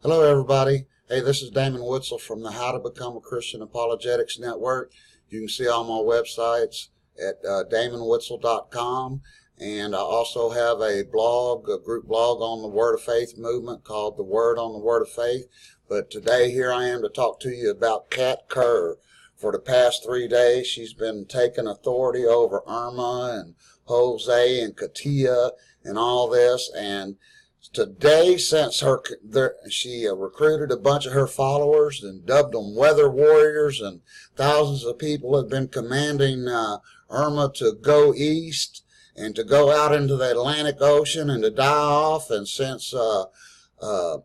Hello, everybody. Hey, this is Damon Witzel from the How to Become a Christian Apologetics Network. You can see all my websites at damonwitzel.com. And I also have a blog, a group blog on the Word of Faith movement called The Word on the Word of Faith. But today, here I am to talk to you about Kat Kerr. For the past 3 days, she's been taking authority over Irma and Jose and Katia and all this. And today, since she recruited a bunch of her followers and dubbed them weather warriors, and thousands of people have been commanding Irma to go east and to go out into the Atlantic Ocean and to die off. And since Irma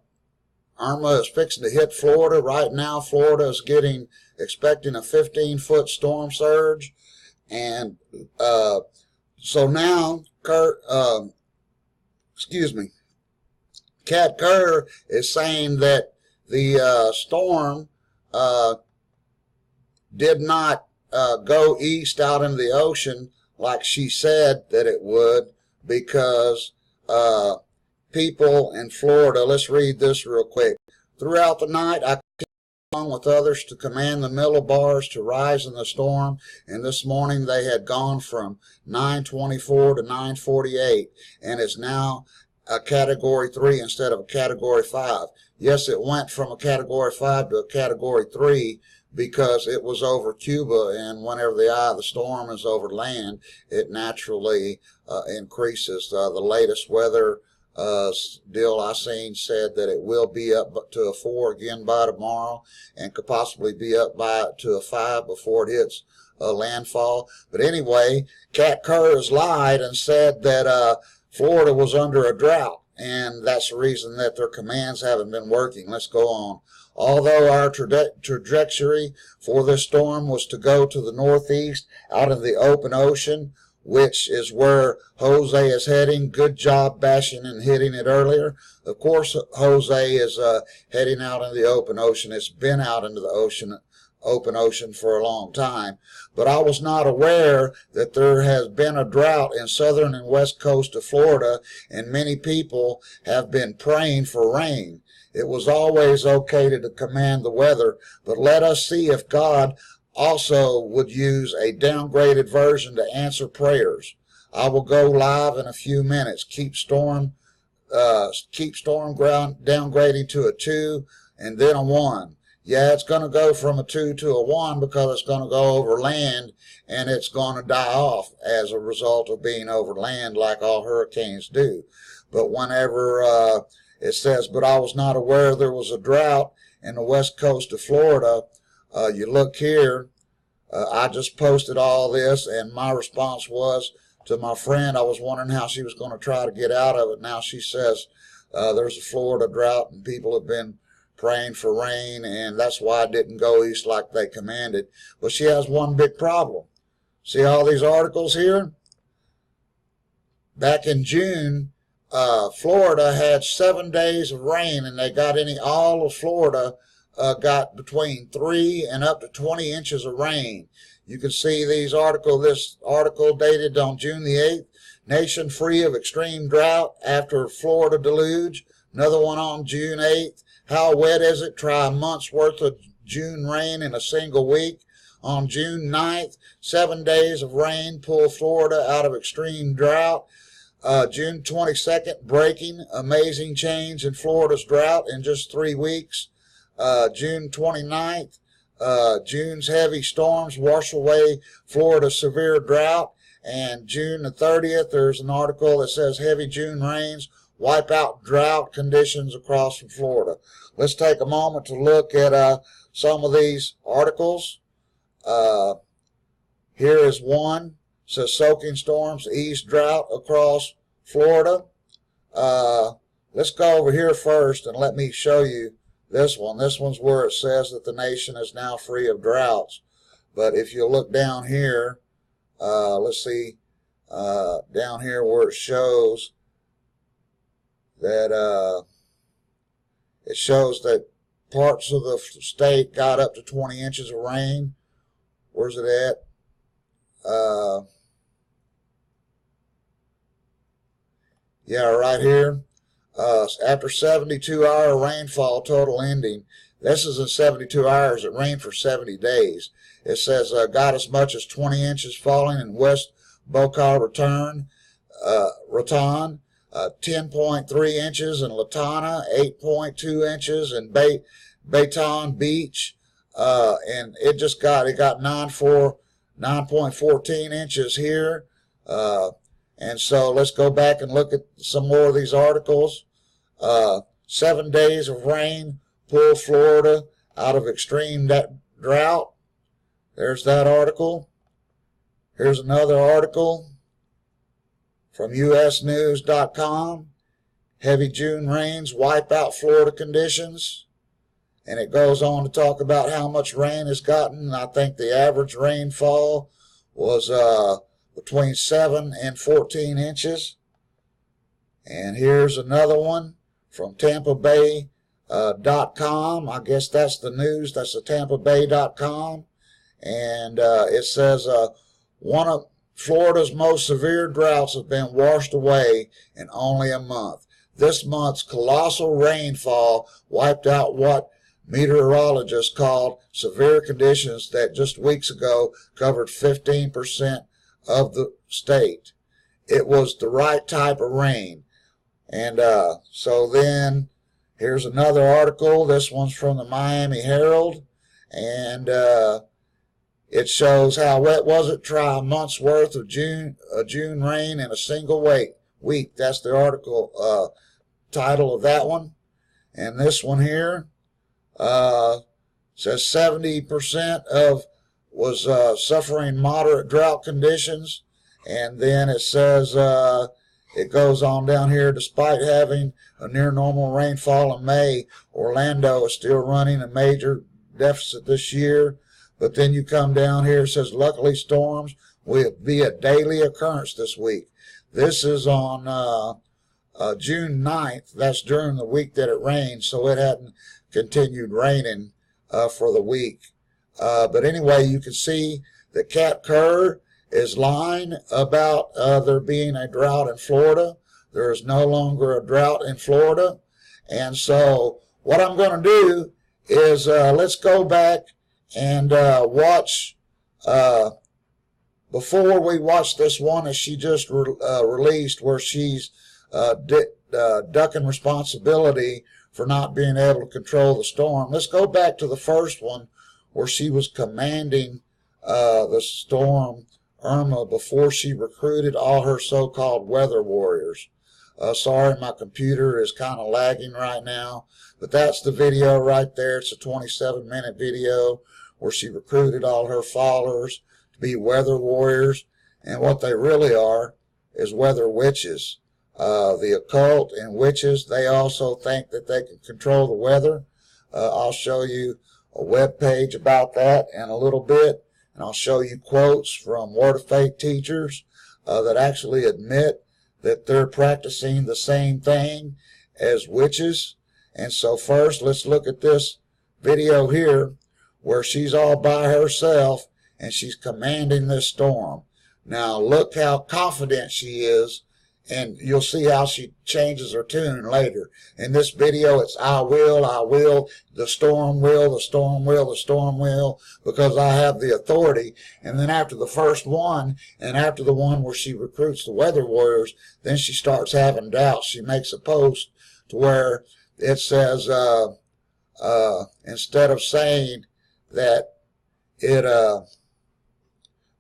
is fixing to hit Florida right now, Florida is expecting a 15-foot storm surge, and so now Kat Kerr is saying that the storm did not go east out into the ocean like she said that it would, because people in Florida, let's read this real quick. Throughout the night, I along with others to command the millibars to rise in the storm, and this morning they had gone from 924 to 948 and is now a category 3 instead of a category 5. Yes, it went from a category 5 to a category 3 because it was over Cuba, and whenever the eye of the storm is over land, it naturally increases. The latest weather deal I seen said that it will be up to a 4 again by tomorrow, and could possibly be up to a 5 before it hits landfall. But anyway, Kat Kerr has lied and said that Florida was under a drought, and that's the reason that their commands haven't been working. Let's go on. Although our trajectory for this storm was to go to the northeast out of the open ocean, which is where Jose is heading. Good job bashing and hitting it earlier. Of course, Jose is heading out into the open ocean. It's been out into the open ocean for a long time. But I was not aware that there has been a drought in southern and west coast of Florida, and many people have been praying for rain. It was always okay to command the weather, but let us see if God also would use a downgraded version to answer prayers. I will go live in a few minutes. Keep storm ground downgrading to a 2 and then a 1. Yeah, it's going to go from a 2 to a 1 because it's going to go over land, and it's going to die off as a result of being over land like all hurricanes do. But whenever it says, but I was not aware there was a drought in the west coast of Florida, you look here, I just posted all this, and my response was to my friend, I was wondering how she was going to try to get out of it. Now she says there's a Florida drought and people have been praying for rain, and that's why I didn't go east like they commanded. But she has one big problem. See all these articles here? Back in June, Florida had 7 days of rain, and they got all of Florida got between 3 and up to 20 inches of rain. You can see this article dated on June the 8th, nation free of extreme drought after Florida deluge. Another one on June 8th, how wet is it? Try a month's worth of June rain in a single week. On June 9th, 7 days of rain pull Florida out of extreme drought. June 22nd, breaking amazing change in Florida's drought in just 3 weeks. June 29th, June's heavy storms wash away Florida's severe drought. And June the 30th, there's an article that says heavy June rains wipe out drought conditions across from Florida. Let's take a moment to look at some of these articles. Here is one. It says soaking storms ease drought across Florida. Let's go over here first and let me show you this one. This one's where it says that the nation is now free of droughts. But if you look down here, let's see, down here where it shows that parts of the state got up to 20 inches of rain. Where's it at? Yeah, right here. after 72-hour rainfall total ending. This is in 72 hours. It rained for 70 days. It says got as much as 20 inches falling in West Boca Raton, 10.3 inches in Latana, 8.2 inches in Baton Beach, and it got 9.14 inches here. And so let's go back and look at some more of these articles. 7 days of rain pulled Florida out of extreme drought. There's that article. Here's another article from usnews.com. Heavy June rains wipe out Florida conditions. And it goes on to talk about how much rain has gotten. I think the average rainfall was between 7 and 14 inches. And here's another one from TampaBay.com. I guess that's the news. That's the TampaBay.com. And it says one of Florida's most severe droughts have been washed away in only a month. This month's colossal rainfall wiped out what meteorologists called severe conditions that just weeks ago covered 15% of the state. It was the right type of rain. And so then here's another article. This one's from the Miami Herald. And it shows how wet was it? Try a month's worth of June rain in a single week. That's the article title of that one. And this one here says 70% was suffering moderate drought conditions. And then it says, it goes on down here, despite having a near normal rainfall in May, Orlando is still running a major deficit this year. But then you come down here, it says, luckily storms will be a daily occurrence this week. This is on June 9th. That's during the week that it rained, so it hadn't continued raining for the week. But anyway, you can see that Kat Kerr is lying about there being a drought in Florida. There is no longer a drought in Florida. And so what I'm going to do is let's go back and watch, before we watch this one that she just released where she's ducking responsibility for not being able to control the storm. Let's go back to the first one where she was commanding the storm Irma before she recruited all her so-called weather warriors. Sorry, my computer is kind of lagging right now, but that's the video right there. It's a 27-minute video where she recruited all her followers to be weather warriors, and what they really are is weather witches. The occult and witches, they also think that they can control the weather. I'll show you a web page about that in a little bit, and I'll show you quotes from Word of Faith teachers that actually admit that they're practicing the same thing as witches. And so first, let's look at this video here where she's all by herself and she's commanding this storm. Now look how confident she is, and you'll see how she changes her tune later. In this video, it's I will, the storm will, the storm will, the storm will, because I have the authority. And then after the first one, and after the one where she recruits the weather warriors, then she starts having doubts. She makes a post to where it says, instead of saying that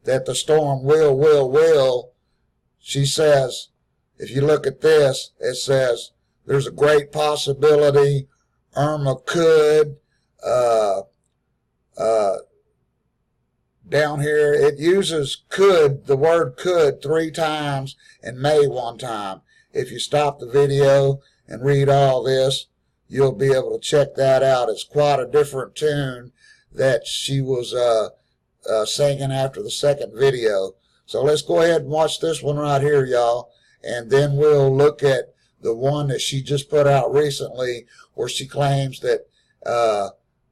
that the storm will, she says, if you look at this, it says there's a great possibility Irma could, down here, it uses could, the word could 3 times and may 1 time. If you stop the video and read all this, you'll be able to check that out. It's quite a different tune that she was singing after the second video. So let's go ahead and watch this one right here, y'all. And then we'll look at the one that she just put out recently where she claims that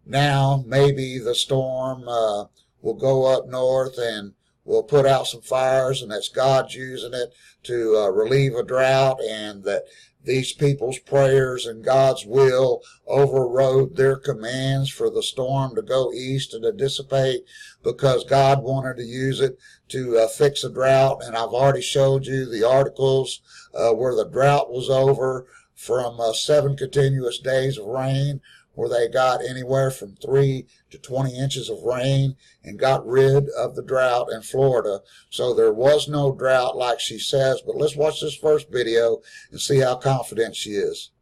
now maybe the storm will go up north and will put out some fires, and that's God's using it to relieve a drought, and that these people's prayers and God's will overrode their commands for the storm to go east and to dissipate, because God wanted to use it to fix a drought. And I've already showed you the articles where the drought was over from 7 continuous days of rain, where they got anywhere from 3 to 20 inches of rain and got rid of the drought in Florida. So there was no drought like she says. But let's watch this first video and see how confident she is.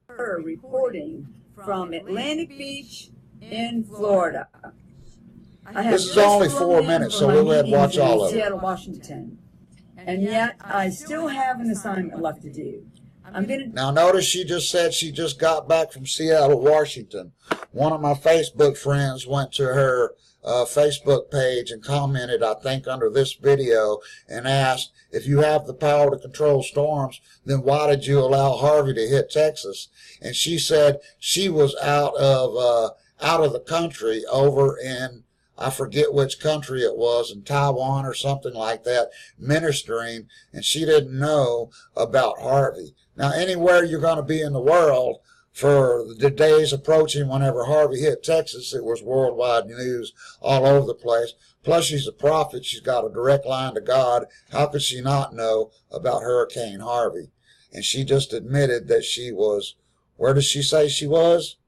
Her reporting from Atlantic Beach in Florida. This is only 4 minutes, so we'll go ahead and watch all of it. Seattle, Washington. And yet I still have an assignment left to do. Now notice she just said she just got back from Seattle, Washington. One of my Facebook friends went to her Facebook page and commented, I think under this video, and asked, if you have the power to control storms, then why did you allow Harvey to hit Texas? And she said she was out of the country over in, I forget which country it was, in Taiwan or something like that, ministering, and she didn't know about Harvey. Now, anywhere you're going to be in the world, for the days approaching whenever Harvey hit Texas, it was worldwide news all over the place. Plus, she's a prophet. She's got a direct line to God. How could she not know about Hurricane Harvey? And she just admitted that she was, where does she say she was?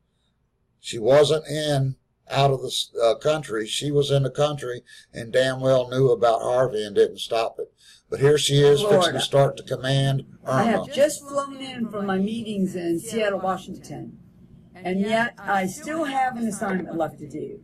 She wasn't out of the country. She was in the country and damn well knew about Harvey and didn't stop it. But here she is, fixing to start to command Irma. I have just flown in from my meetings in Seattle, Washington, and yet I still have an assignment left to do.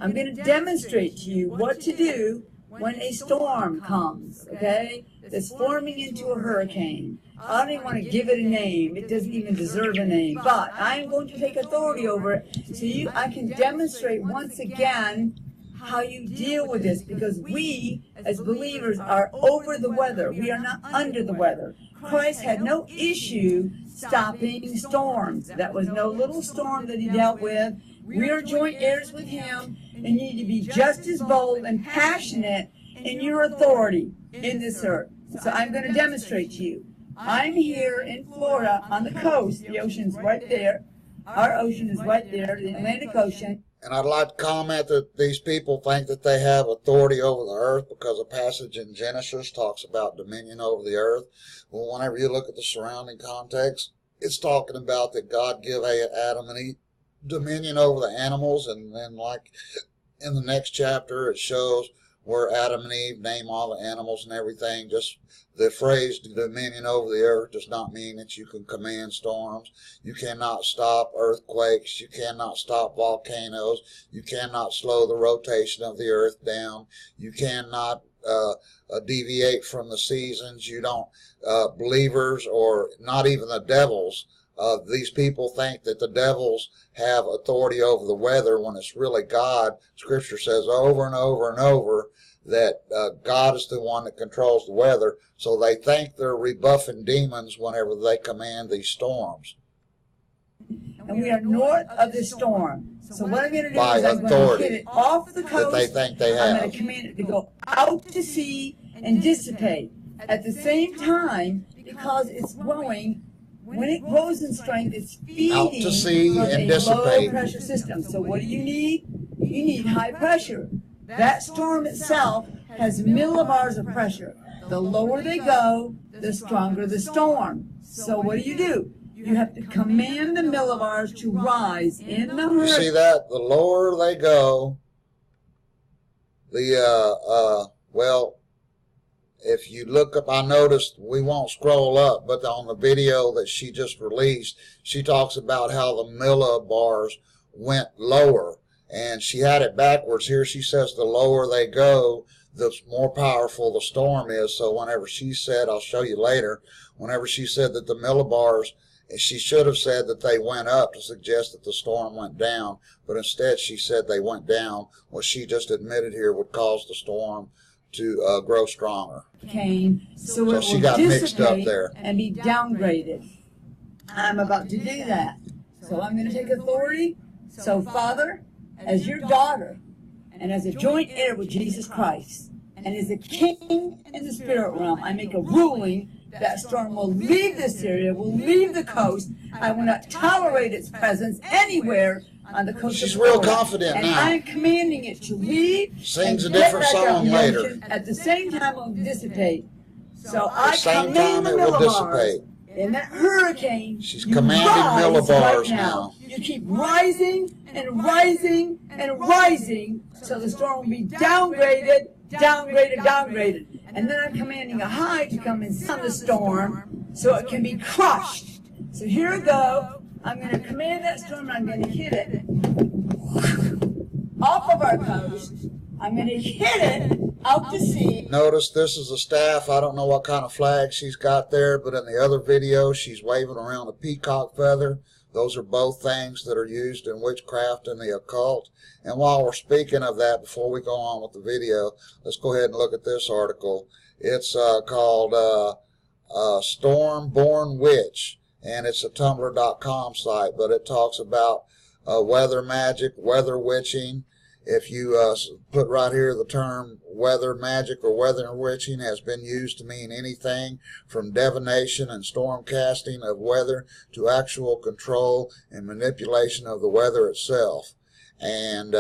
I'm going to demonstrate to you what to do when a storm comes, okay, that's forming into a hurricane. I don't even want to give it a name. It doesn't even deserve a name. But I am going to take authority over it so I can demonstrate once again how you deal with this, because we as believers are over the weather. We are not under the weather. Christ had no issue stopping storms. That was no little storm that he dealt with. We are joint heirs with him, and you need to be just as bold and passionate in your authority in this earth. So I'm going to demonstrate to you. I'm here in Florida on the coast. The ocean's right there. Our ocean is right there, the Atlantic Ocean. And I'd like to comment that these people think that they have authority over the earth because a passage in Genesis talks about dominion over the earth. Well, whenever you look at the surrounding context, it's talking about that God give Adam and Eve dominion over the animals. And then like in the next chapter, it shows where Adam and Eve name all the animals and everything. Just the phrase dominion over the earth does not mean that you can command storms. You cannot stop earthquakes. You cannot stop volcanoes. You cannot slow the rotation of the earth down. You cannot deviate from the seasons. You don't, believers or not even the devils, these people think that the devils have authority over the weather when it's really God. Scripture says over and over and over that God is the one that controls the weather, so they think they're rebuffing demons whenever they command these storms. And we are north of this storm. So what I'm going to do is I'm going to hit it off the coast. That they think they have. I'm going to command it to go out to sea and dissipate. At the same time, because it's growing, when it grows in strength, it's feeding out to sea from and a dissipate. low pressure system. So what do you need? You need high pressure. That storm itself has millibars of pressure. The lower they go, the stronger the storm. So what do? You have to command the millibars to rise in the hurricane. You see that? The lower they go, well, if you look up, I noticed, we won't scroll up, but on the video that she just released, she talks about how the millibars went lower. And she had it backwards here. She says the lower they go, the more powerful the storm is. So whenever she said, I'll show you later, whenever she said that the millibars, she should have said that they went up to suggest that the storm went down. But instead she said they went down. What she just admitted here would cause the storm to grow stronger. So she got mixed up there and be downgraded. I'm about to do that. So I'm going to take authority. So Father, as your daughter, and as a joint heir with Jesus Christ, and as a king in the spirit realm, I make a ruling that storm will leave this area, will leave the coast. I will not tolerate its presence anywhere on the coast She's of real Florida. confident and now. I'm commanding it to leave. Sings and a get different back out song in the later. ocean. At the same time, it will dissipate. So I Same command time the it will millibars dissipate. in that hurricane. She's you commanding rise millibars right now. You keep rising and rising and rising, so the storm will be downgraded, downgraded, downgraded. And then I'm commanding a high to come in on the storm so it can be crushed. So here we go. I'm going to command that storm and I'm going to hit it off of our coast. I'm going to hit it out to sea. Notice this is a staff. I don't know what kind of flag she's got there, but in the other video she's waving around a peacock feather. Those are both things that are used in witchcraft and the occult. And while we're speaking of that, before we go on with the video, let's go ahead and look at this article. It's called Storm-Born Witch, and it's a Tumblr.com site, but it talks about weather magic, weather witching. If you put right here the term weather magic or weather witching has been used to mean anything from divination and storm casting of weather to actual control and manipulation of the weather itself. And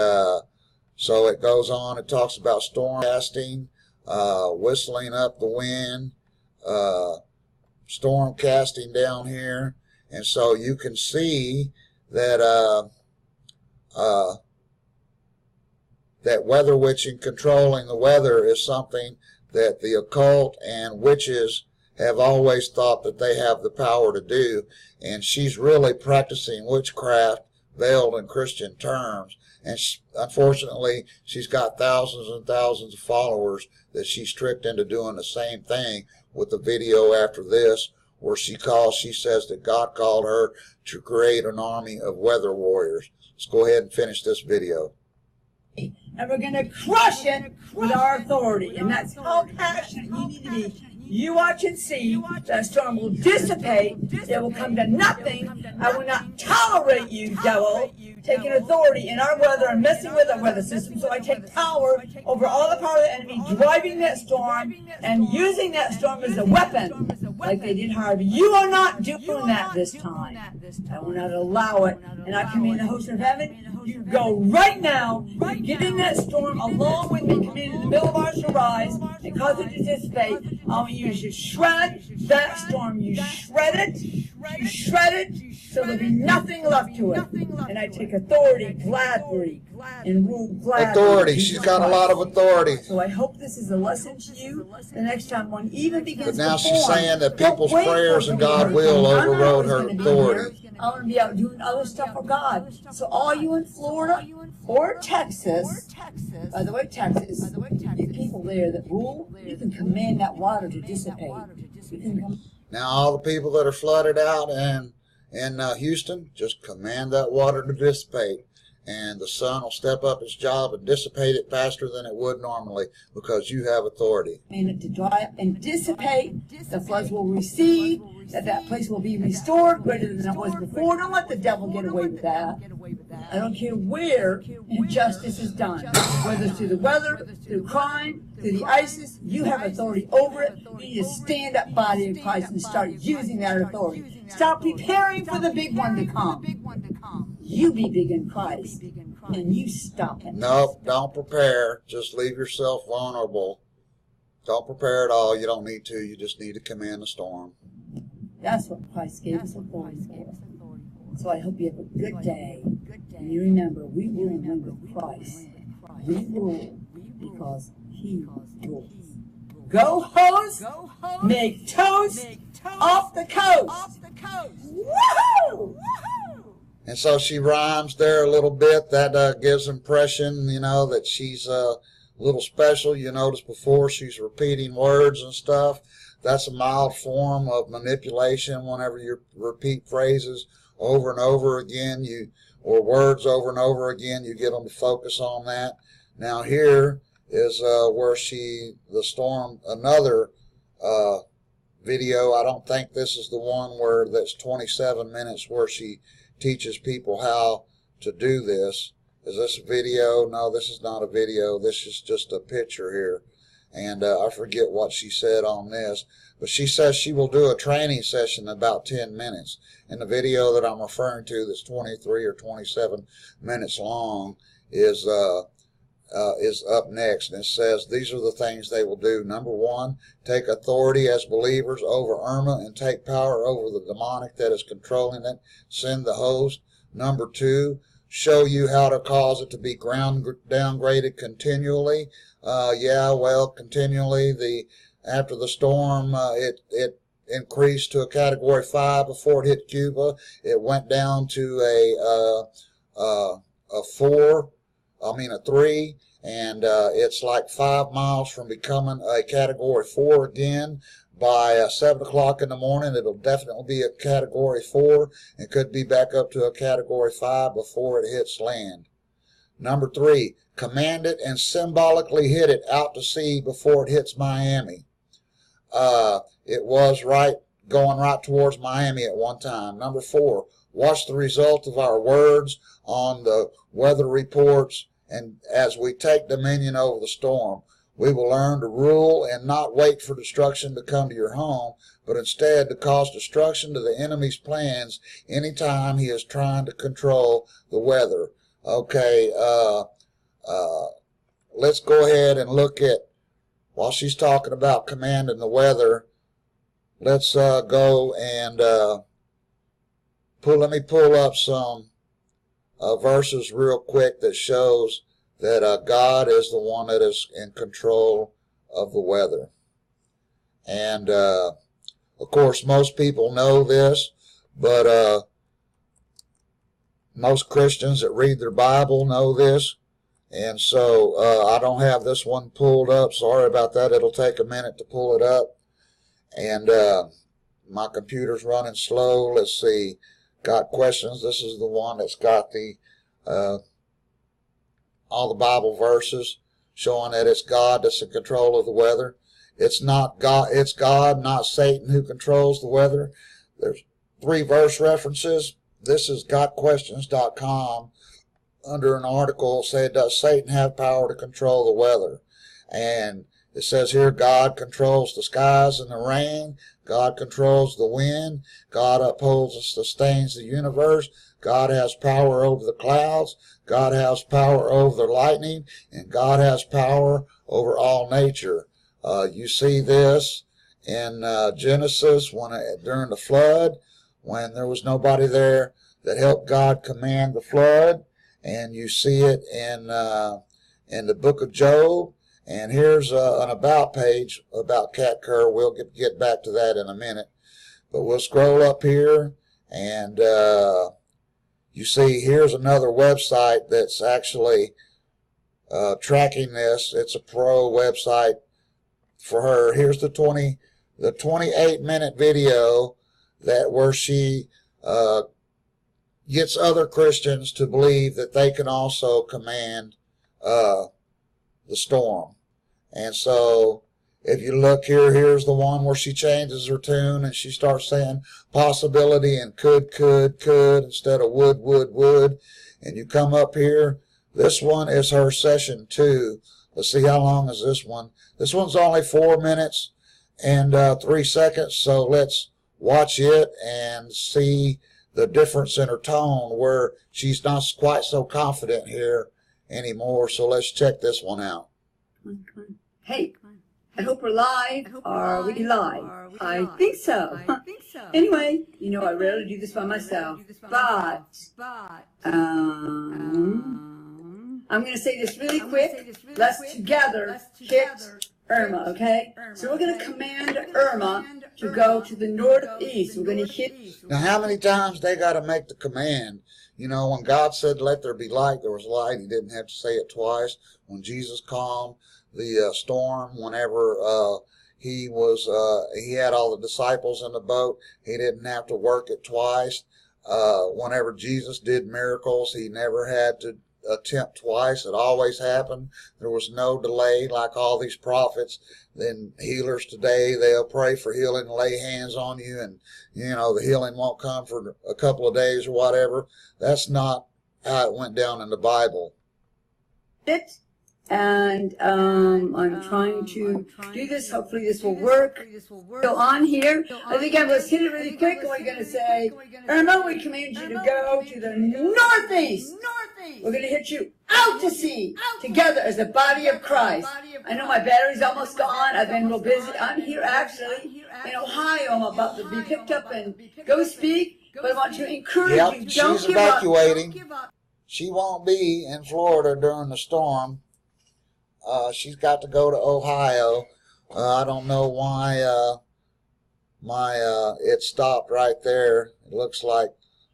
so it goes on, it talks about storm casting, whistling up the wind, storm casting down here. And so you can see that that weather witching, controlling the weather, is something that the occult and witches have always thought that they have the power to do. And she's really practicing witchcraft veiled in Christian terms. And unfortunately, she's got thousands and thousands of followers that she's tricked into doing the same thing with the video after this, where she says that God called her to create an army of weather warriors. Let's go ahead and finish this video. And we're going to crush it with our authority. And that's how passionate you need to be. You watch and see that storm will dissipate. It will come to nothing. I will not tolerate you, devil, taking authority in our weather and messing with our weather system. So I take power over all the power of the enemy, driving that storm and using that storm as a weapon, like they did Harvey. You are not doing that this time. I will not allow it. And I command the host of heaven, you go right now, get in that storm along with me, commanding the millibars to rise and cause it to dissipate. I want you to shred that storm. You shred it, so there'll be nothing left to it. And I take authority gladly and rule gladly. Authority. She's got a lot of authority. So I hope this is a lesson to you the next time one even begins But now to she's form. saying that Don't people's wait prayers for and it to be God will hurricane. I'm not overrode always her gonna be authority. here. I'm going to be out doing other stuff for God. So all you in Florida or Texas, by the way, Texas, you people there that rule, you can command that water to dissipate. You can Now all the people that are flooded out in Houston, just command that water to dissipate. And the sun will step up its job and dissipate it faster than it would normally, because you have authority. command it to dry up and dissipate. The floods will recede. That place will be restored greater than it was before. Don't let the devil get away with that. I don't care where injustice is done, whether it's through the weather, through crime, through the ISIS. You have authority over it. You need to stand up, body of Christ, and start using that authority. Start preparing for the big one to come. You be big in Christ, and you stop it. No, don't prepare. Just leave yourself vulnerable. Don't prepare at all. You don't need to. You just need to command the storm. That's what Christ gave us authority for. So I hope you have a good day. And you remember, we rule and reign with Christ. We rule because He rules. Go host, make toast off the coast. Woohoo! And so she rhymes there a little bit. That gives impression, you know, that she's a little special. You notice before she's repeating words and stuff. That's a mild form of manipulation. Whenever you repeat phrases over and over again, or words over and over again, you get them to focus on that. Now here is where the storm, another video. I don't think this is the one where that's 27 minutes where she teaches people how to do this. Is this a video? No, this is not a video. This is just a picture here. and I forget what she said on this, but she says she will do a training session in about 10 minutes. And the video that I'm referring to, that's 23 or 27 minutes long, is up next, and it says these are the things they will do. Number one, take authority as believers over Irma and take power over the demonic that is controlling it. Send the host. Number two, show you how to cause it to be downgraded continually. Continually. After the storm, it increased to a Category 5 before it hit Cuba. It went down to a 3, and it's like 5 miles from becoming a Category 4 again. By 7 o'clock in the morning, it'll definitely be a Category 4 and could be back up to a Category 5 before it hits land. Number 3, command it and symbolically hit it out to sea before it hits Miami. It was going right towards Miami at one time. Number 4, watch the result of our words on the weather reports, and as we take dominion over the storm, we will learn to rule and not wait for destruction to come to your home, but instead to cause destruction to the enemy's plans anytime he is trying to control the weather. Okay, let's go ahead and look at, while she's talking about commanding the weather, let's go and let me pull up some verses real quick that shows that God is the one that is in control of the weather. And of course, most people know this, but most Christians that read their Bible know this. And so I don't have this one pulled up. Sorry about that. It'll take a minute to pull it up. And my computer's running slow. Let's see. Got questions. This is the one that's got the all the Bible verses showing that it's God that's in control of the weather. It's not God. It's God, not Satan, who controls the weather. There's 3 verse references. This is gotquestions.com. Under an article said, does Satan have power to control the weather? And it says here, God controls the skies and the rain. God controls the wind. God upholds and sustains the universe. God has power over the clouds. God has power over the lightning. And God has power over all nature. You see this in Genesis during the flood, when there was nobody there that helped God command the flood. And you see it in the book of Job. And here's an about page about Kat Kerr. We'll get back to that in a minute. But we'll scroll up here, and you see here's another website that's actually tracking this. It's a pro website for her. Here's the 28-minute video where she gets other Christians to believe that they can also command the storm. And so if you look here, here's the one where she changes her tune and she starts saying possibility and could instead of would. And you come up here, this one is her session 2. Let's see, how long is this one? This one's only 4 minutes and 3 seconds. So let's watch it and see the difference in her tone, where she's not quite so confident here anymore. So let's check this one out. Hey, I hope we're live. Are we live? I think so. Anyway, you know I rarely do this by myself, but I'm going to say this really quick. Let's together hit Irma, okay? So we're going to command Irma to go to the northeast. We're going to hit. Now, how many times they got to make the command? You know, when God said, let there be light, there was light. He didn't have to say it twice. When Jesus calmed the storm, whenever he had all the disciples in the boat, he didn't have to work it twice. Whenever Jesus did miracles, he never had to attempt twice. It always happened. There was no delay, like all these prophets. Then healers today, they'll pray for healing, lay hands on you, and you know the healing won't come for a couple of days or whatever. That's not how it went down in the Bible. It And I'm trying to do this. Hopefully this will work. So on here, I think I'm going to hit it really quick, and we're going to say, Irma, we command you to go to the northeast. We're going to hit you out to sea together as the body of Christ. I know my battery's almost gone. I've been real busy. I'm here actually in Ohio. I'm about to be picked up and go speak, but I want to encourage you. Don't She's give evacuating. up. She won't be in Florida during the storm. She's got to go to Ohio. I don't know why it stopped right there. It looks like,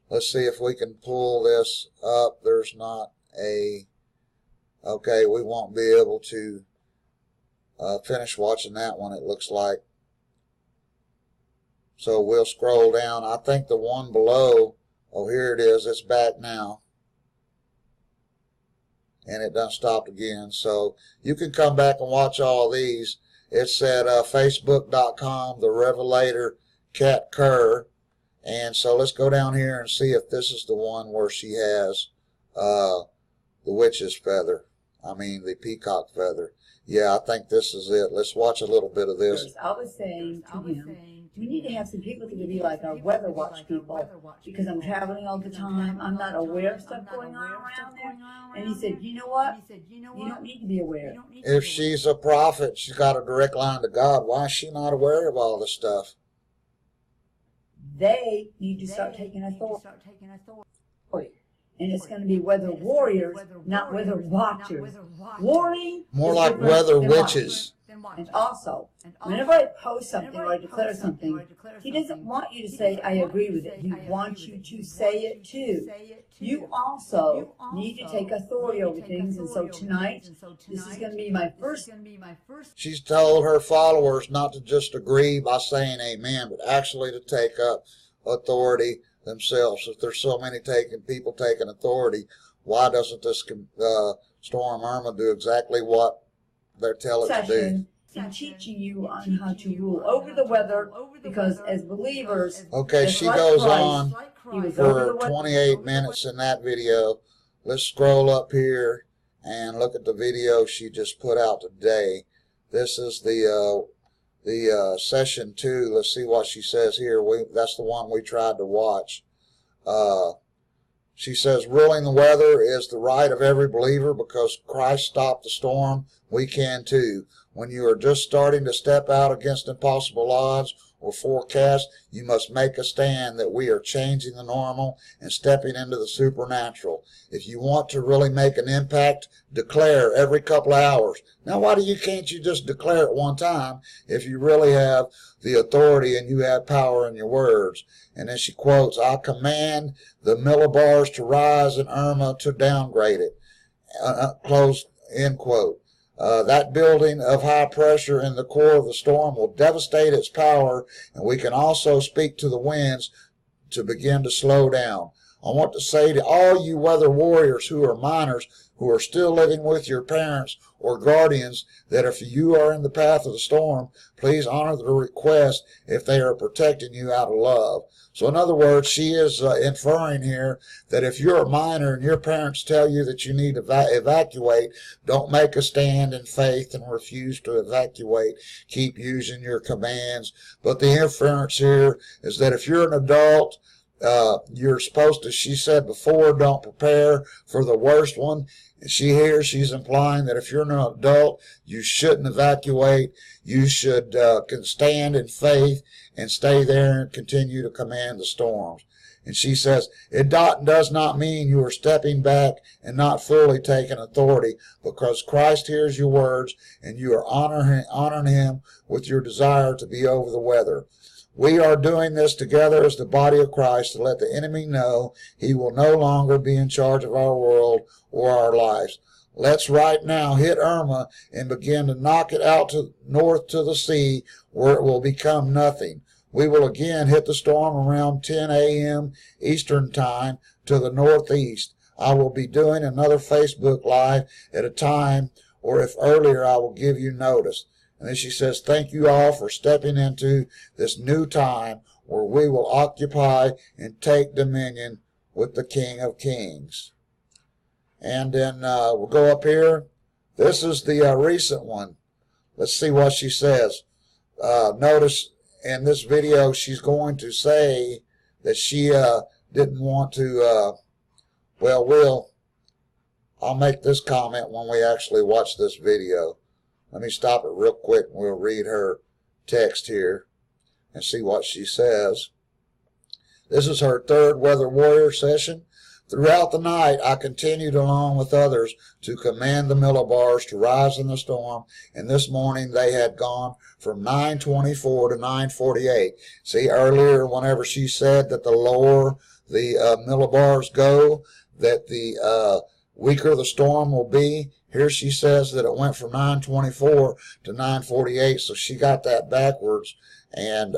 let's see if we can pull this up. There's not a, okay, we won't be able to finish watching that one, it looks like. So we'll scroll down. I think the one below, oh, here it is. It's back now. And it done stopped again. So you can come back and watch all these. It's at facebook.com, the Revelator Kat Kerr. And so let's go down here and see if this is the one where she has the witch's feather. I mean the peacock feather. Yeah, I think this is it. Let's watch a little bit of this. I was saying to him, we need to have some people that can be like our weather watch people, because I'm traveling all the time. I'm not aware of stuff going on around there. And he said, you know what? You don't need to be aware. If she's a prophet, she's got a direct line to God. Why is she not aware of all this stuff? They need to start taking authority. And it's going to be weather warriors, not weather watchers. Warning. More like weather witches. And also, whenever I post something or I declare something, he doesn't want you to say, I agree with it. He wants you to say it too. You also need to take authority over things. And so tonight, this is going to be my first. She's told her followers not to just agree by saying amen, but actually to take up authority themselves. If there's so many people taking authority, why doesn't this storm Irma do exactly what they're telling it to do? And teaching you on how to rule over the weather, because as believers, okay, she goes on for 28 minutes in that video. Let's scroll up here and look at the video she just put out today. This is the session 2. Let's see what she says here. That's the one we tried to watch. She says, ruling the weather is the right of every believer. Because Christ stopped the storm, we can too. When you are just starting to step out against impossible odds or forecast, you must make a stand that we are changing the normal and stepping into the supernatural. If you want to really make an impact, declare every couple of hours. Now, can't you just declare at one time if you really have the authority and you have power in your words? And then she quotes, I command the millibars to rise and Irma to downgrade it. Close, end quote. That building of high pressure in the core of the storm will devastate its power, and we can also speak to the winds to begin to slow down. I want to say to all you weather warriors who are minors, who are still living with your parents or guardians, that if you are in the path of the storm, please honor the request if they are protecting you out of love. So in other words, she is inferring here that if you're a minor and your parents tell you that you need to evacuate, don't make a stand in faith and refuse to evacuate. Keep using your commands. But the inference here is that if you're an adult, you're supposed to, she said before, don't prepare for the worst one. She's implying that if you're an adult, you shouldn't evacuate. You should can stand in faith and stay there and continue to command the storms. And she says, it does not mean you are stepping back and not fully taking authority, because Christ hears your words and you are honoring him with your desire to be over the weather. We are doing this together as the body of Christ to let the enemy know he will no longer be in charge of our world or our lives. Let's right now hit Irma and begin to knock it out to north to the sea, where it will become nothing. We will again hit the storm around 10 a.m. Eastern Time to the northeast. I will be doing another Facebook Live at a time, or if earlier, I will give you notice. And then she says, thank you all for stepping into this new time where we will occupy and take dominion with the King of Kings. And then we'll go up here. This is the recent one. Let's see what she says. Notice in this video she's going to say that she didn't want to, I'll make this comment when we actually watch this video. Let me stop it real quick and we'll read her text here and see what she says. This is her third Weather Warrior session. Throughout the night, I continued along with others to command the millibars to rise in the storm, and this morning they had gone from 924 to 948. See, earlier whenever she said that the lower the millibars go, that the weaker the storm will be, here she says that it went from 924 to 948, so she got that backwards, and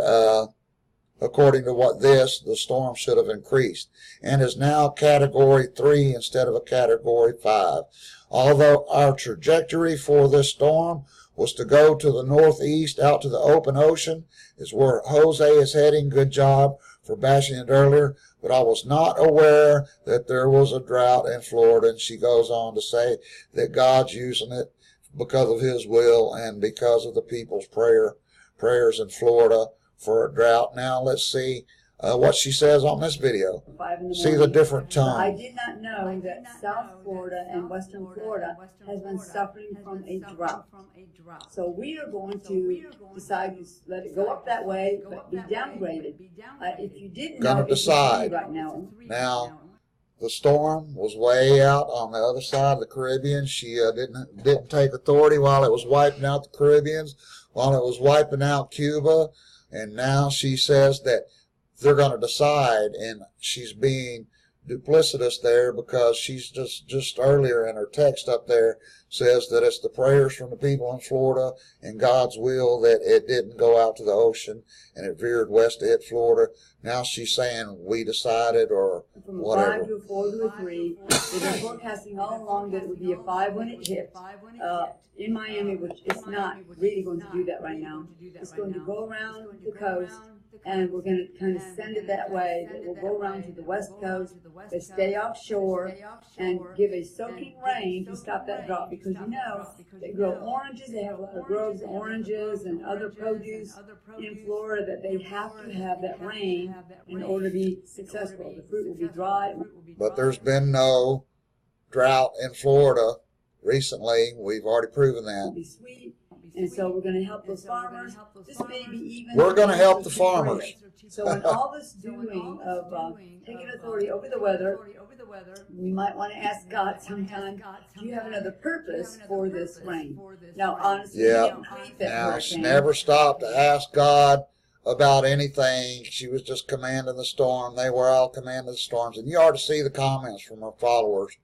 according to what the storm should have increased, and is now Category 3 instead of a Category 5. Although our trajectory for this storm was to go to the northeast out to the open ocean, is where Jose is heading. Good job for bashing it earlier, but I was not aware that there was a drought in Florida, and she goes on to say that God's using it because of his will and because of the people's prayers in Florida for a drought. Now let's see what she says on this video. See the different tone. I did not know that South Florida and Western Florida has been suffering from a drought. So we are going to decide to let it go up that way, but be downgraded. If you didn't know, decide right now. Now, the storm was way out on the other side of the Caribbean. She didn't take authority while it was wiping out the Caribbeans, while it was wiping out Cuba. And now she says that they're going to decide, and she's being duplicitous there because she's just earlier in her text up there says that it's the prayers from the people in Florida and God's will that it didn't go out to the ocean and it veered west to hit Florida. Now she's saying we decided or from a whatever. 5 to a 4 to a 3. They've been forecasting all along that it would be a 5 when it hit. In Miami, which it's not really going to do that right now. It's going to go around the coast, and we're going to kind of send it that way. That will go around to the west coast, they stay offshore, and give a soaking rain to stop that drought. Because you know, they grow oranges, they have a lot of groves of oranges and other produce in Florida that they have to have that rain in order to be successful. The fruit will be dry. But there's been no drought in Florida recently. We've already proven that. Be sweet, and so we're going to help those farmers. This may be even. We're going to help the farmers. So in all this doing of taking authority over the weather, we might want to ask God sometime, do you have another purpose for this rain? Now, honestly, yeah. Now, she never stopped to ask God about anything. She was just commanding the storm. They were all commanding the storms. And you ought to see the comments from her followers.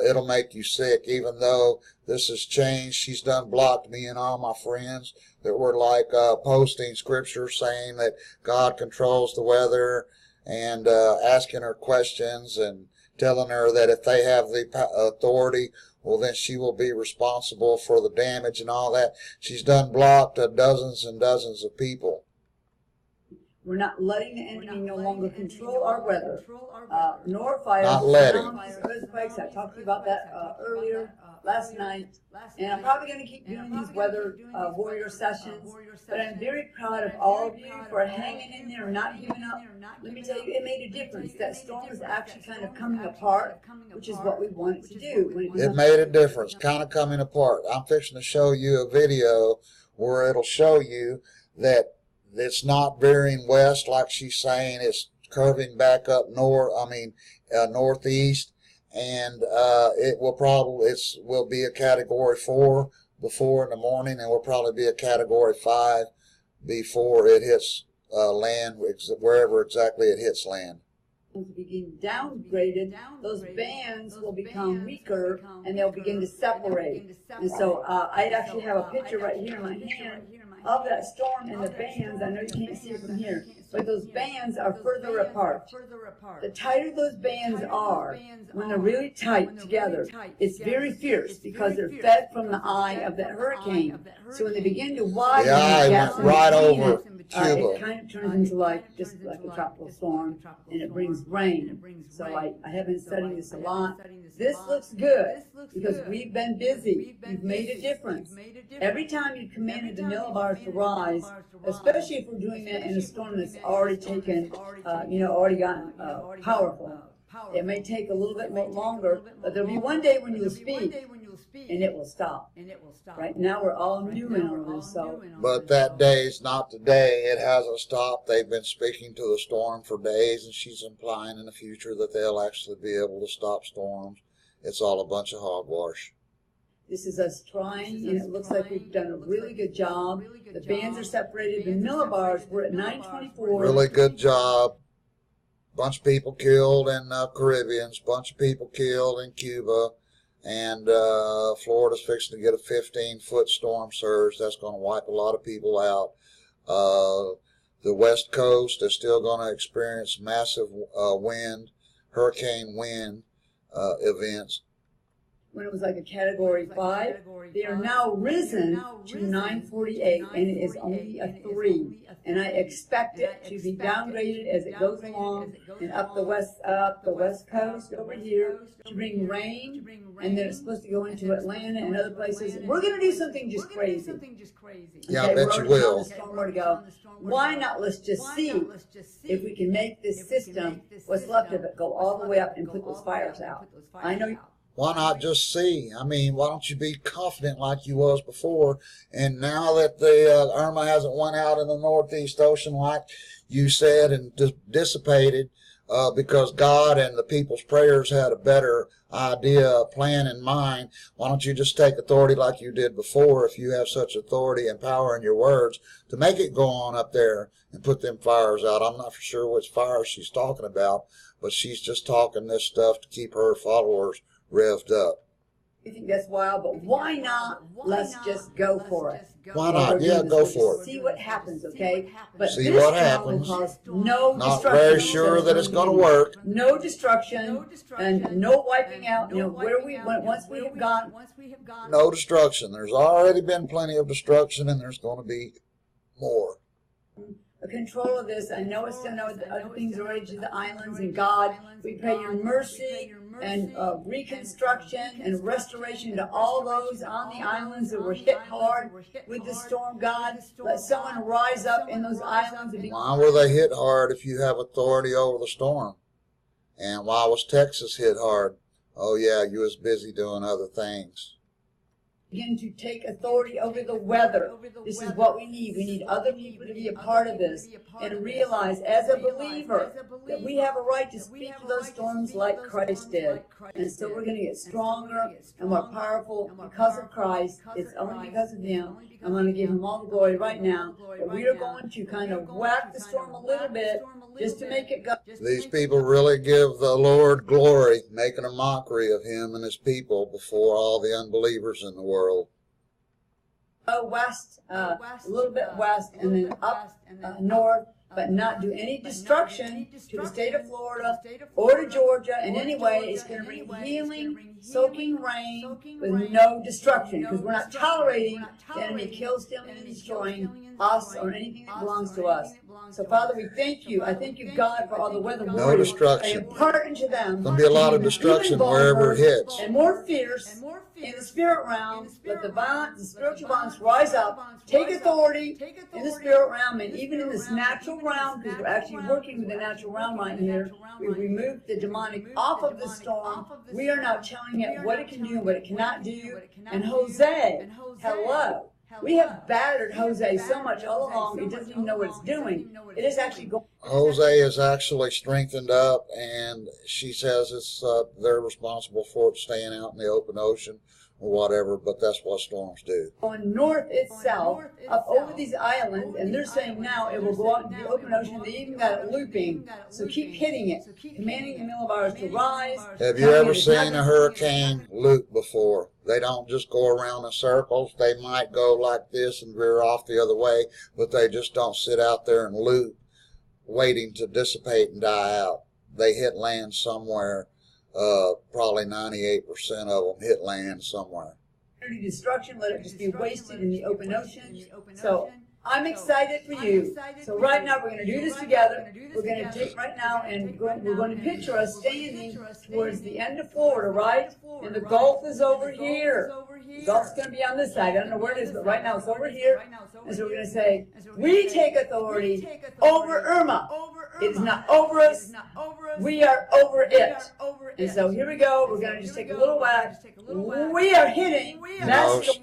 It'll make you sick. Even though this has changed, she's done blocked me and all my friends that were like posting scripture saying that God controls the weather and asking her questions and telling her that if they have the authority, well, then she will be responsible for the damage and all that. She's done blocked dozens and dozens of people. We're not letting the enemy no longer control our weather, nor fires. Not letting. Earthquakes. I talked to you about that earlier last night. And I'm probably going to keep doing these weather warrior sessions. But I'm very proud of all of you for hanging in there and not giving up. Let me tell you, it made a difference. That storm is actually kind of coming apart, which is what we want it to do. It made a difference, kind of coming apart. I'm fixing to show you a video where it'll show you that it's not veering west like she's saying. It's curving back up northeast, and it will be a Category 4 before in the morning, and will probably be a Category 5 before it hits land, wherever exactly it hits land. To begin downgraded, those bands will become weaker and they'll begin to separate. And so I actually have a picture right here in my hand of that storm and the bands. I know you can't see it from here, but those bands are further apart. The tighter those bands are, when they're really tight together, it's very fierce because they're fed from the eye of that hurricane. So when they begin to widen, the eye went right over Cuba. It kind of turns into just like a tropical storm, and it brings rain. So I have been studying this a lot. this looks good because we've been busy. You've made a difference. Every time you commanded the millibars to rise, especially if we're doing that in a storm that's already taken, already gotten powerful. It may take a little bit more longer, but there'll be one day when you'll speak, and it will stop. Right now we're all new in all this, so. But that day's not today. It hasn't stopped. They've been speaking to the storm for days, and she's implying in the future that they'll actually be able to stop storms. It's all a bunch of hogwash. This is us trying, and it looks like we've done a really good job. The bands are separated. The millibars, we're at 924. Really good job. Bunch of people killed in Caribbeans. Bunch of people killed in Cuba. And Florida's fixing to get a 15-foot storm surge. That's going to wipe a lot of people out. The West Coast is still going to experience massive hurricane wind events. When it was like a Category 5, they are now risen to 948, and it is only a 3. And I expect it to be downgraded as it goes along and up the west coast over here to bring rain, and then it's supposed to go into Atlanta and other places. We're going to do something just crazy. Yeah, I bet you will. To go. Why not? Let's just see if we can make this system, what's left of it, go all the way up and put those fires out. I know. Why not just see? I mean, why don't you be confident like you was before? And now that the Irma hasn't went out in the Northeast Ocean like you said and dissipated because God and the people's prayers had a better idea, a plan in mind, why don't you just take authority like you did before, if you have such authority and power in your words, to make it go on up there and put them fires out? I'm not for sure which fires she's talking about, but she's just talking this stuff to keep her followers revved up. You think that's wild, but why not? Let's just go for it. Why not? Yeah, go for it. See what happens, okay? But see what happens. No not very sure that it's going to work. No destruction and no wiping out. You know where we went once we have gone. No destruction. There's already been plenty of destruction, and there's going to be more. The control of this. I know it's going to know that other things are already to the islands, and God, we pray your mercy and reconstruction and restoration to all those on the islands that were hit hard with the storm. God, let someone rise up in those islands. And why were they hit hard if you have authority over the storm? And why was Texas hit hard? Oh yeah, you was busy doing other things. Begin to take authority over the weather. This is what we need. We need other people to be a part of this and realize as a believer that we have a right to speak to those storms like Christ did. And so we're going to get stronger and more powerful because of Christ. It's only because of Him. I'm going to give Him all the glory right now. But we are going to kind of whack the storm a little bit just to make it go. These people really give the Lord glory, making a mockery of Him and His people before all the unbelievers in the world. West, a little bit west, and then up north, but not do any destruction to the state of Florida or to Georgia in any way. It's going to bring healing, soaking rain with no destruction, because we're not tolerating the enemy kill, stealing, and destroying us or anything that belongs to us. So, Father, we thank you. I thank you, God, for all the weather warriors. No destruction. I impart into them. There'll be a lot of destruction wherever it hits. And more fierce in the spirit realm. Let the violence, the spiritual violence rise up. Take authority in the spirit realm and even in this natural realm, because we're actually working with the natural realm right here. We removed the demonic off of the storm. We are now telling it what it can do and what it cannot do. And Jose, hello. We have battered Jose so much all along, it doesn't even know what it's doing. It is actually going. Jose is actually strengthened up, and she says it's they're responsible for it staying out in the open ocean or whatever, but that's what storms do. Going north itself, up over these islands, and they're saying now it will go out into the open ocean. They even got it looping, so keep hitting it, commanding the millibars to rise. Have you ever seen a hurricane loop before? They don't just go around in circles. They might go like this and veer off the other way, but they just don't sit out there and loop, waiting to dissipate and die out. They hit land somewhere. Probably 98% of them hit land somewhere. Destruction, let it just be wasted in the open ocean. So I'm excited for you. So right now we're going to do this together. We're going to take right now and we're going to picture us standing towards the end of Florida, right? And the Gulf is over here. The Gulf's going to be on this side. I don't know where it is, but right now it's over here. And so we're going to say, we take authority over Irma. It is not over us. We are over it. And so here we go. We're going to just take a little whack. We are hitting.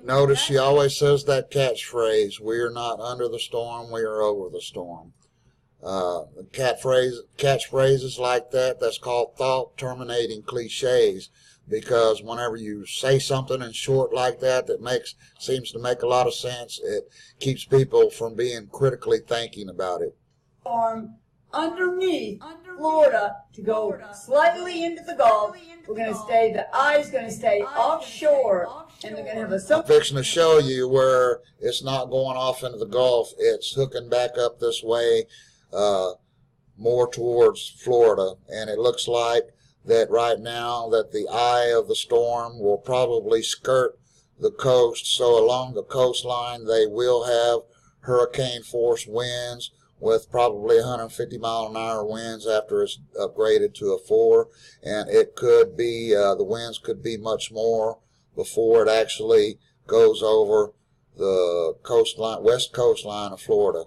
Notice she always says that catchphrase, we are not under the storm, we are over the storm. Catchphrases like that, that's called thought-terminating cliches, because whenever you say something in short like that seems to make a lot of sense, it keeps people from being critically thinking about it. Underneath Florida to go slightly into the Gulf. We're going to stay, the eye's going to stay offshore, and they're going to have a... I'm fixing to show you where it's not going off into the Gulf. It's hooking back up this way, more towards Florida, and it looks like that right now that the eye of the storm will probably skirt the coast. So along the coastline, they will have hurricane force winds with probably 150 mile an hour winds after it's upgraded to a 4, and it could be the winds could be much more before it actually goes over the coastline, west coastline of Florida.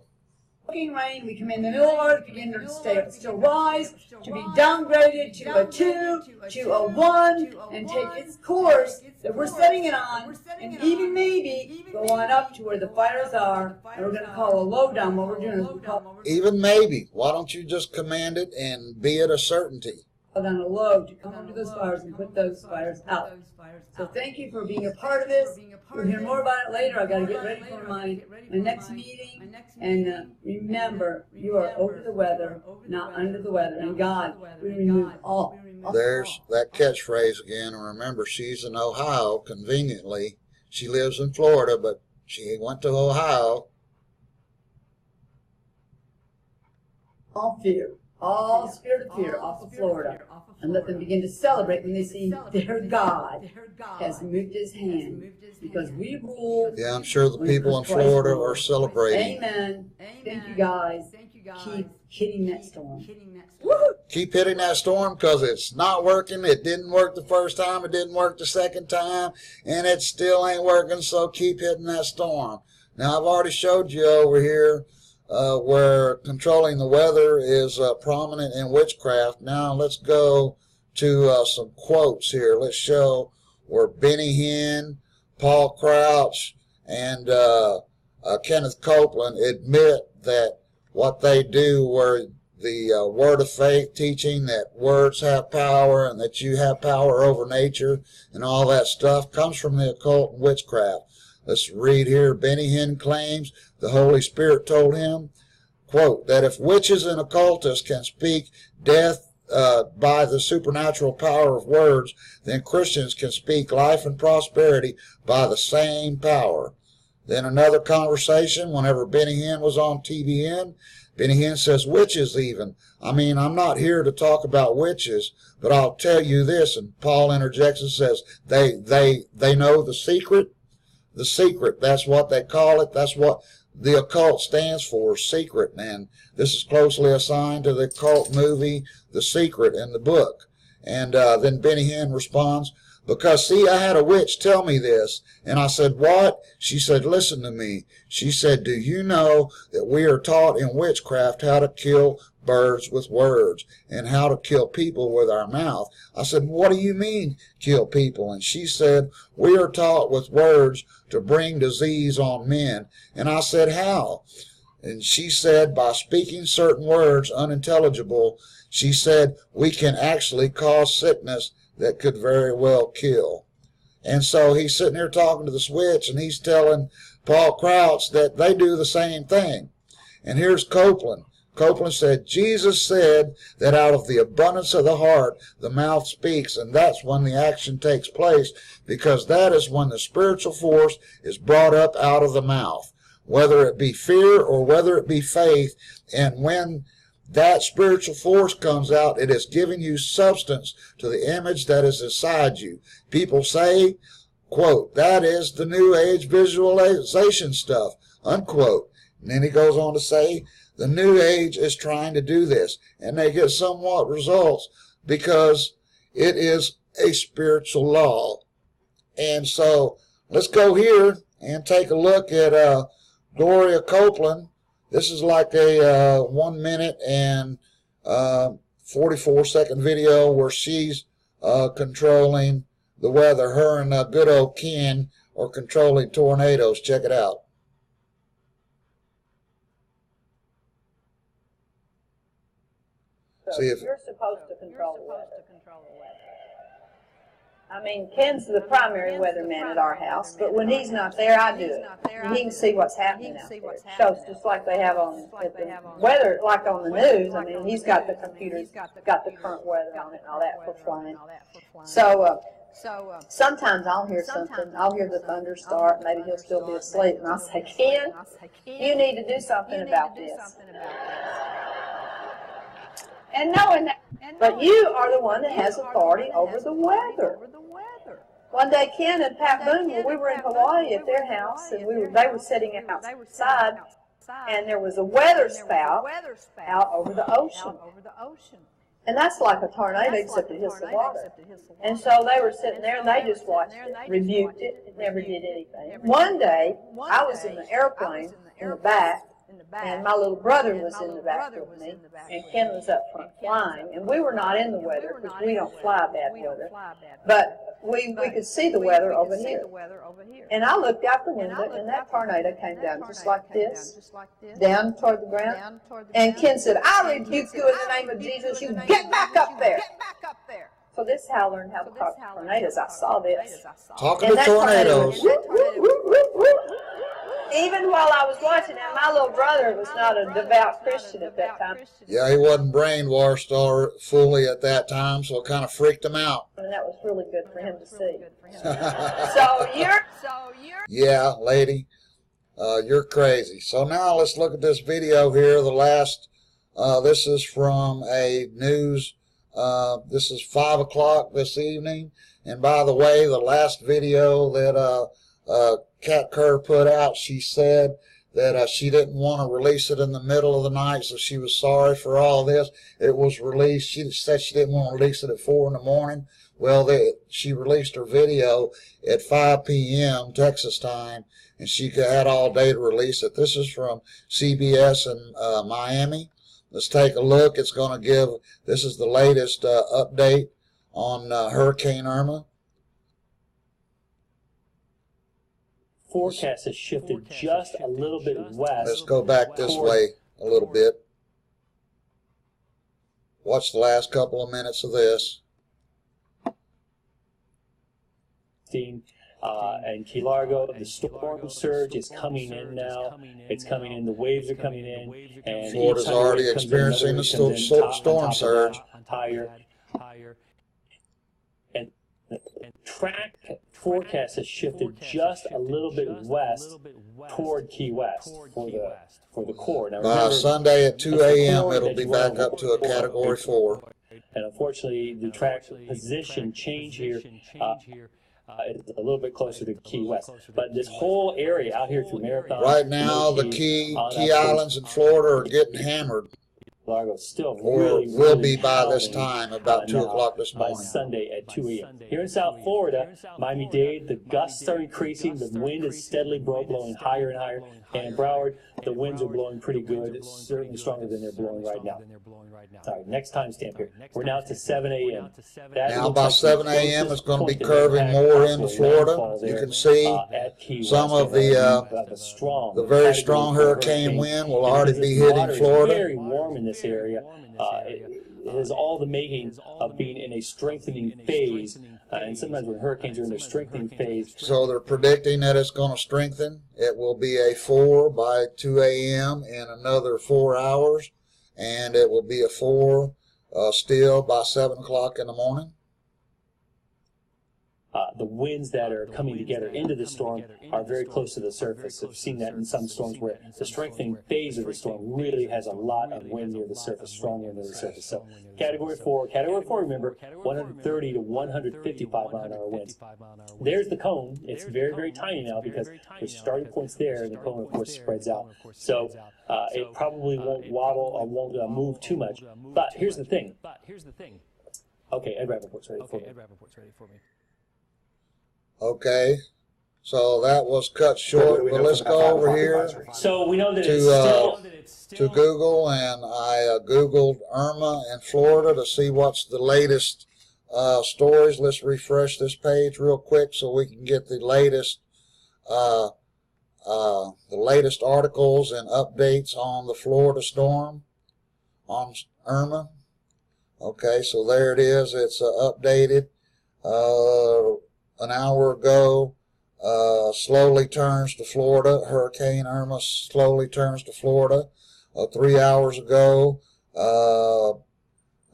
Rain, we come in the middle of it, begin to still rise, to be downgraded to a 2, to a 1, and take its course that we're setting it on, and even maybe go on up to where the fires are, and we're going to call a low down. What we're doing is we call even maybe. Why don't you just command it and be it a certainty? down a low to come under those fires and put those fires out. So thank you for being a part of this. We'll hear more about it later. I've got to get ready for my next meeting. And remember, you are over the weather, not under the weather. And God, we remove all. There's that catchphrase again. And remember, she's in Ohio, conveniently. She lives in Florida, but she went to Ohio. All fear. All spirit of fear off of Florida, and let them begin to celebrate when they see their God has moved his hand, because we rule. Yeah, I'm sure the people in Florida are celebrating. Amen. Thank you guys. Keep hitting that storm. Keep hitting that storm, because it's not working. It didn't work the first time. It didn't work the second time, and it still ain't working, so keep hitting that storm. Now, I've already showed you over here where controlling the weather is prominent in witchcraft. Now let's go to some quotes here. Let's show where Benny Hinn, Paul Crouch, and Kenneth Copeland admit that what they do, where the word of faith teaching that words have power and that you have power over nature and all that stuff, comes from the occult and witchcraft. Let's read here. Benny Hinn claims the Holy Spirit told him, quote, that if witches and occultists can speak death by the supernatural power of words, then Christians can speak life and prosperity by the same power. Then another conversation, whenever Benny Hinn was on TBN, Benny Hinn says, witches even. I mean, I'm not here to talk about witches, but I'll tell you this. And Paul interjects and says, they know the secret. The secret, that's what they call it. That's what the occult stands for, secret. And this is closely assigned to the occult movie, The Secret, in the book. And then Benny Hinn responds, because, see, I had a witch tell me this. And I said, what? She said, listen to me. She said, do you know that we are taught in witchcraft how to kill birds with words and how to kill people with our mouth? I said, what do you mean, kill people? And she said, we are taught with words to bring disease on men. And I said, how? And she said, by speaking certain words unintelligible, she said, we can actually cause sickness that could very well kill. And so he's sitting here talking to this witch, and he's telling Paul Crouch that they do the same thing. And here's Copeland. Copeland said, Jesus said that out of the abundance of the heart, the mouth speaks, and that's when the action takes place, because that is when the spiritual force is brought up out of the mouth, whether it be fear or whether it be faith. And when that spiritual force comes out, it is giving you substance to the image that is inside you. People say, quote, that is the New Age visualization stuff, unquote. And then he goes on to say, the New Age is trying to do this, and they get somewhat results because it is a spiritual law. And so let's go here and take a look at Gloria Copeland. This is like a 1 minute and 44-second video where she's controlling the weather. Her and good old Ken are controlling tornadoes. Check it out. So you're supposed to control the weather. I mean, Ken's the primary weatherman at our house, but when he's not there, I do it. And he can see what's happening out there. It shows just like they have on the weather, like on the news. I mean, he's got the computers, got the current weather on it and all that for flying. So sometimes I'll hear something. I'll hear the thunder start. Maybe he'll still be asleep, and I'll say, Ken, you need to do something about this. And knowing that, but you are the one that has authority over the weather. One day, Ken and Pat Boone, we were in Hawaii at their house, and they were sitting outside, and there was a weather spout out over the ocean. And that's like a tornado, except it hits the water. And so they were sitting there, and they just watched it, rebuked it, it never did anything. One day, I was in the airplane in the back, and my little brother was in the back with me, and Ken was up front flying. And we were not in the weather because we don't fly bad weather, but we could see the weather over here. And I looked out the window, and that tornado came down just like this, down toward the ground. And Ken said, I rebuke you in the name of Jesus. You get back up there. So this is how I learned how to talk to tornadoes. I saw this. Talking to tornadoes. Even while I was watching it, my little brother was not a devout Christian at that time. Yeah, he wasn't brainwashed fully at that time, so it kind of freaked him out. And that was really good for him to see. Yeah, lady, you're crazy. So now let's look at this video here. The last, this is from a news, this is 5 o'clock this evening. And by the way, the last video that Kat Kerr put out, she said that she didn't want to release it in the middle of the night, so she was sorry for all this. It was released. She said she didn't want to release it at 4 in the morning. Well, she released her video at 5 p.m. Texas time, and she had all day to release it. This is from CBS in Miami. Let's take a look. It's going to give, this is the latest update on Hurricane Irma. Forecast has shifted just a little bit west. Let's go back this way a little bit. Watch the last couple of minutes of this. And Key Largo, the storm surge is coming in now. It's coming in. The waves are coming in. And Florida's already experiencing the storm surge. Higher. And track forecast has shifted just a little bit west toward Key West for the core. Now, by Sunday at 2 a.m. it'll be back up to a Category 4. And unfortunately, the track position change here is a little bit closer to Key West. But this whole area out here through Marathon. Right now, the Key Islands in Florida are getting hammered. Largo still or really will be by this time, about 2 o'clock this morning. By Sunday at 2 a.m. Here in South Florida, Miami-Dade, the gusts are increasing. The wind is steadily blowing higher and higher. And in Broward, the winds are blowing pretty good. It's certainly stronger than they're blowing right now. All right, next timestamp here. We're now to 7 a.m. Now by 7 a.m. it's going to be curving more into Florida. You can see some of the very strong hurricane wind will already be hitting Florida. It's very warm in this area. It has all the makings of being in a strengthening phase, and sometimes when hurricanes are in their strengthening phase. So they're predicting that it's going to strengthen. It will be a 4 by 2 a.m. in another 4 hours, and it will be a 4 still by 7 o'clock in the morning. the winds that are coming together into the storm are very close to the surface. I've seen that in some storms where the strengthening phase of the storm really has a lot of wind near the surface, strong wind near the surface. So Category 4, remember, 130 to 155 mile-an-hour winds. There's the cone. It's very, very tiny now because there's starting points there, and the cone, of course, spreads out. So it probably won't wobble or won't move too much. But here's the thing. Okay, Ed Rappaport's ready for me. Okay, so that was cut short, but let's go over here So we know that it's still... to Google, and I Googled Irma in Florida to see what's the latest stories. Let's refresh this page real quick so we can get the latest articles and updates on the Florida storm, on Irma. Okay, so there it is. It's updated an hour ago. Slowly turns to Florida. Hurricane Irma slowly turns to Florida. 3 hours ago, the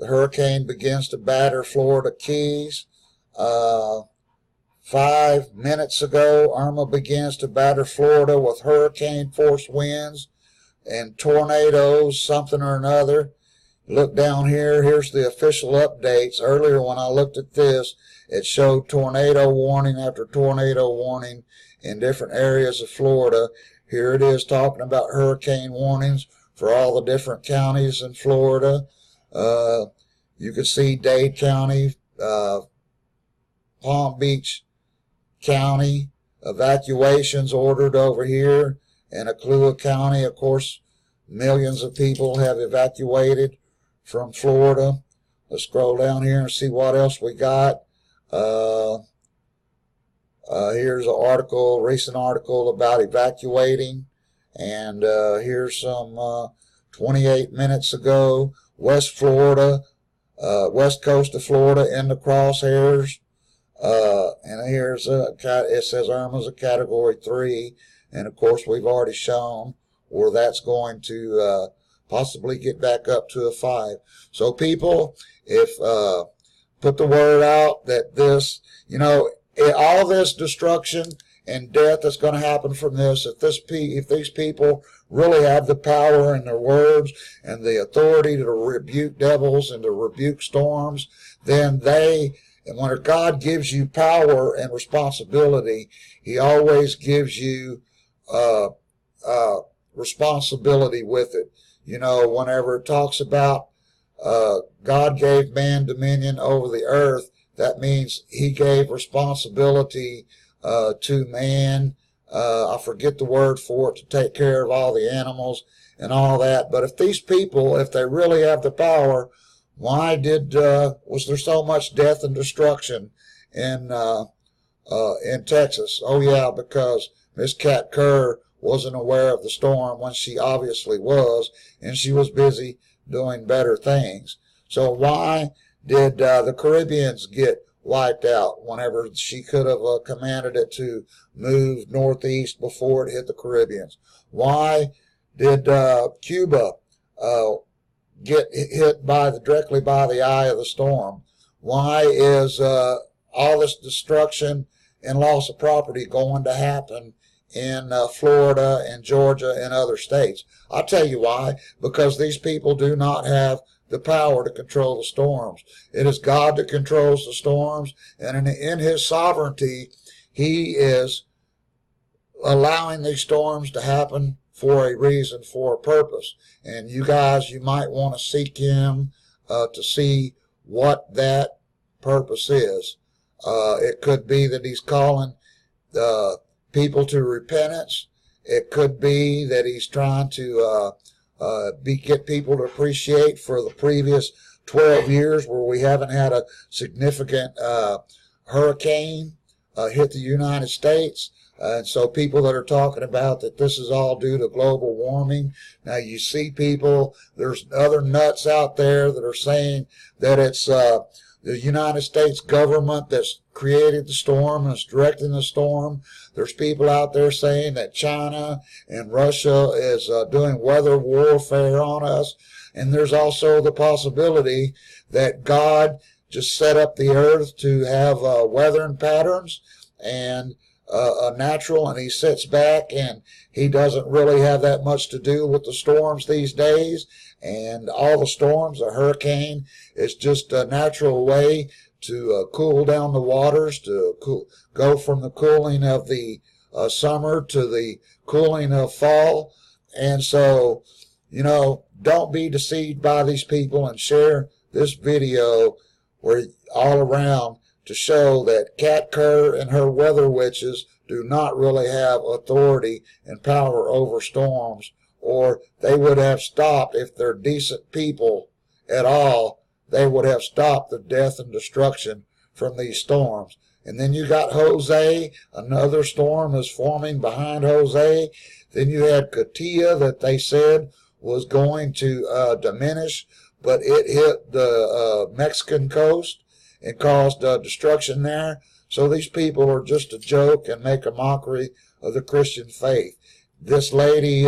hurricane begins to batter Florida Keys. 5 minutes ago, Irma begins to batter Florida with hurricane force winds and tornadoes, something or another. Look down here. Here's the official updates. Earlier when I looked at this, it showed tornado warning after tornado warning in different areas of Florida. Here it is talking about hurricane warnings for all the different counties in Florida. You can see Dade County, Palm Beach County, evacuations ordered over here. In Ocala County, of course, millions of people have evacuated from Florida. Let's scroll down here and see what else we got. Here's an article, recent article about evacuating, and here's some 28 minutes ago, West Florida, west coast of Florida in the crosshairs, and here's it says Irma's a Category 3, and of course we've already shown where that's going to possibly get back up to a 5. So people, if put the word out that this, all this destruction and death that's going to happen from this, if these people really have the power in their words and the authority to rebuke devils and to rebuke storms, then and when God gives you power and responsibility, He always gives you responsibility with it. Whenever it talks about God gave man dominion over the earth, that means He gave responsibility to man. I forget the word for it, to take care of all the animals and all that. But if these people, if they really have the power, why was there so much death and destruction in Texas? Oh yeah, because Miss Kat Kerr wasn't aware of the storm when she obviously was, and she was busy doing better things. So why did the Caribbeans get wiped out whenever she could have commanded it to move northeast before it hit the Caribbeans? Why did Cuba get hit directly by the eye of the storm? Why is all this destruction and loss of property going to happen in Florida and Georgia and other states? I'll tell you why. Because these people do not have the power to control the storms. It is God that controls the storms, and in His sovereignty, He is allowing these storms to happen for a reason, for a purpose. And you guys, you might want to seek Him to see what that purpose is. It could be that He's calling people to repentance. It could be that He's trying to get people to appreciate for the previous 12 years where we haven't had a significant hurricane hit the United States. And so people that are talking about that this is all due to global warming. Now you see people, there's other nuts out there that are saying that it's the United States government that's created the storm and is directing the storm. There's people out there saying that China and Russia is doing weather warfare on us. And there's also the possibility that God just set up the earth to have weathering patterns and natural, and he sits back and he doesn't really have that much to do with the storms these days. And all the storms, a hurricane is just a natural way to cool down the waters, to go from the cooling of the summer to the cooling of fall. And so, you know, don't be deceived by these people, and share this video where all around to show that Kat Kerr and her weather witches do not really have authority and power over storms, or they would have stopped, if they're decent people at all, they would have stopped the death and destruction from these storms. And then you got Jose, another storm is forming behind Jose. Then you had Katia that they said was going to diminish, but it hit the Mexican coast and caused destruction there. So these people are just a joke and make a mockery of the Christian faith. This lady,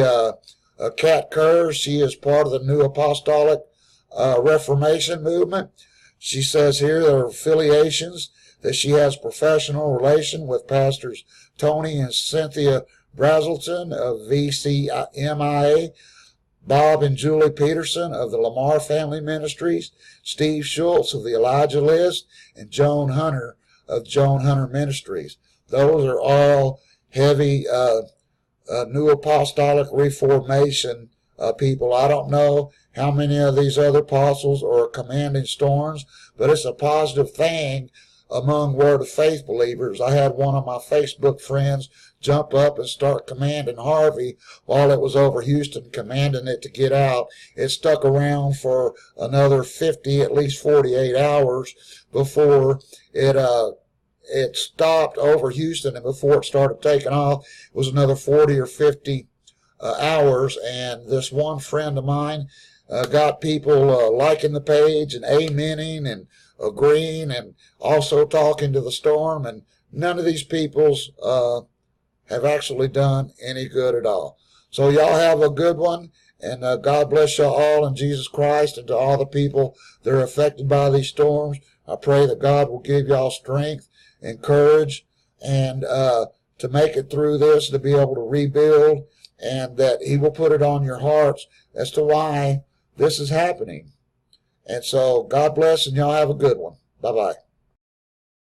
Kat Kerr, she is part of the New Apostolic Reformation movement. She says here there are affiliations, that she has professional relation with pastors Tony and Cynthia Brazelton of VCMIA, Bob and Julie Peterson of the Lamar Family Ministries, Steve Schultz of the Elijah List, and Joan Hunter of Joan Hunter Ministries. Those are all heavy New Apostolic Reformation people. I don't know how many of these other apostles are commanding storms, but it's a positive thing among Word of Faith believers. I had one of my Facebook friends jump up and start commanding Harvey while it was over Houston, commanding it to get out. It stuck around for another 50, at least 48 hours before it stopped over Houston, and before it started taking off, it was another 40 or 50 hours. And this one friend of mine got people liking the page and amening and agreeing and also talking to the storm, and none of these peoples have actually done any good at all. So y'all have a good one, and God bless y'all all in Jesus Christ. And to all the people that are affected by these storms, I pray that God will give y'all strength and courage, and to make it through this, to be able to rebuild, and that he will put it on your hearts as to why this is happening. And so God bless, and y'all have a good one. Bye-bye.